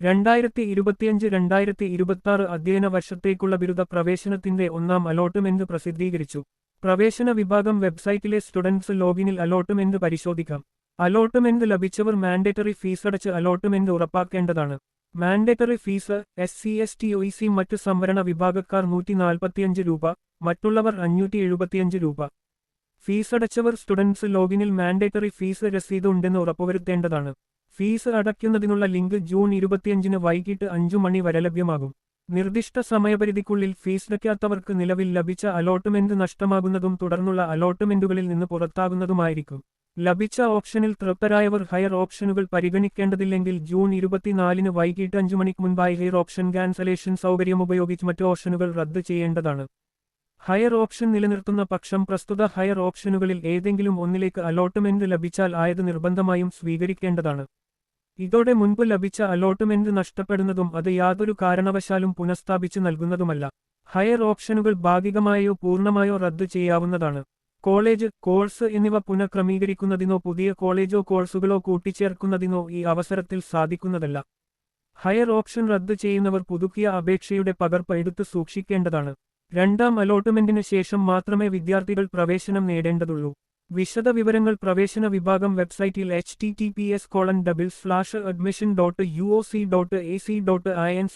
2025-2026 അധ്യയന വർഷത്തേക്കുള്ള ബിരുദ പ്രവേശനത്തിന്റെ ഒന്നാം അലോട്ട്മെന്റ് പ്രസിദ്ധീകരിച്ചു. പ്രവേശന വിഭാഗം വെബ്സൈറ്റിലെ സ്റ്റുഡൻസ് ലോഗിനിൽ അലോട്ട്മെന്റ് പരിശോധിക്കാം. അലോട്ട്മെന്റ് ലഭിച്ചവർ മാൻഡേറ്ററി ഫീസടച്ച് അലോട്ട്മെന്റ് ഉറപ്പാക്കേണ്ടതാണ്. മാൻഡേറ്ററി ഫീസ് SC/ST/OEC മറ്റു സംവരണ വിഭാഗക്കാർ 145 രൂപ, മറ്റുള്ളവർ 575 രൂപ. ഫീസടച്ചവർ സ്റ്റുഡൻസ് ലോഗിനിൽ മാൻഡേറ്ററി ഫീസ് രസീത് ഉണ്ടെന്ന് ഉറപ്പുവരുത്തേണ്ടതാണ്. ഫീസ് അടയ്ക്കുന്നതിനുള്ള ലിങ്ക് ജൂൺ 25 വൈകിട്ട് 5 മണി വരെ ലഭ്യമാകും. നിർദ്ദിഷ്ട സമയപരിധിക്കുള്ളിൽ ഫീസടയ്ക്കാത്തവർക്ക് നിലവിൽ ലഭിച്ച അലോട്ട്മെന്റ് നഷ്ടമാകുന്നതും തുടർന്നുള്ള അലോട്ട്മെന്റുകളിൽ നിന്ന് പുറത്താകുന്നതുമായിരിക്കും. ലഭിച്ച ഓപ്ഷനിൽ തൃപ്തരായവർ ഹയർ ഓപ്ഷനുകൾ പരിഗണിക്കേണ്ടതില്ലെങ്കിൽ ജൂൺ 24 വൈകിട്ട് 5 മണിക്ക് മുൻപായി ഹയർ ഓപ്ഷൻ ക്യാൻസലേഷൻ സൗകര്യമുപയോഗിച്ച് മറ്റു ഓപ്ഷനുകൾ റദ്ദ് ചെയ്യേണ്ടതാണ്. ഹയർ ഓപ്ഷൻ നിലനിർത്തുന്ന പക്ഷം പ്രസ്തുത ഹയർ ഓപ്ഷനുകളിൽ ഏതെങ്കിലും ഒന്നിലേക്ക് അലോട്ട്മെന്റ് ലഭിച്ചാൽ ആയത് നിർബന്ധമായും സ്വീകരിക്കേണ്ടതാണ്. ഇതോടെ മുൻപ് ലഭിച്ച അലോട്ട്മെന്റ് നഷ്ടപ്പെടുന്നതും അത് യാതൊരു കാരണവശാലും പുനഃസ്ഥാപിച്ച് നൽകുന്നതുമല്ല. ഹയർ ഓപ്ഷനുകൾ ഭാഗികമായോ പൂർണ്ണമായോ റദ്ദ് ചെയ്യാവുന്നതാണ്. കോളേജ്, കോഴ്സ് എന്നിവ പുനഃക്രമീകരിക്കുന്നതിനോ പുതിയ കോളേജോ കോഴ്സുകളോ കൂട്ടിച്ചേർക്കുന്നതിനോ ഈ അവസരത്തിൽ സാധിക്കുന്നതല്ല. ഹയർ ഓപ്ഷൻ റദ്ദ് ചെയ്യുന്നവർ പുതുക്കിയ അപേക്ഷയുടെ പകർപ്പ് എടുത്ത് സൂക്ഷിക്കേണ്ടതാണ്. രണ്ടാം അലോട്ട്മെന്റിന് ശേഷം മാത്രമേ വിദ്യാർത്ഥികൾ പ്രവേശനം നേടേണ്ടതുള്ളൂ. വിശദ വിവരങ്ങൾ പ്രവേശന വിഭാഗം വെബ്സൈറ്റിൽ https://admission.uoc.ac.in/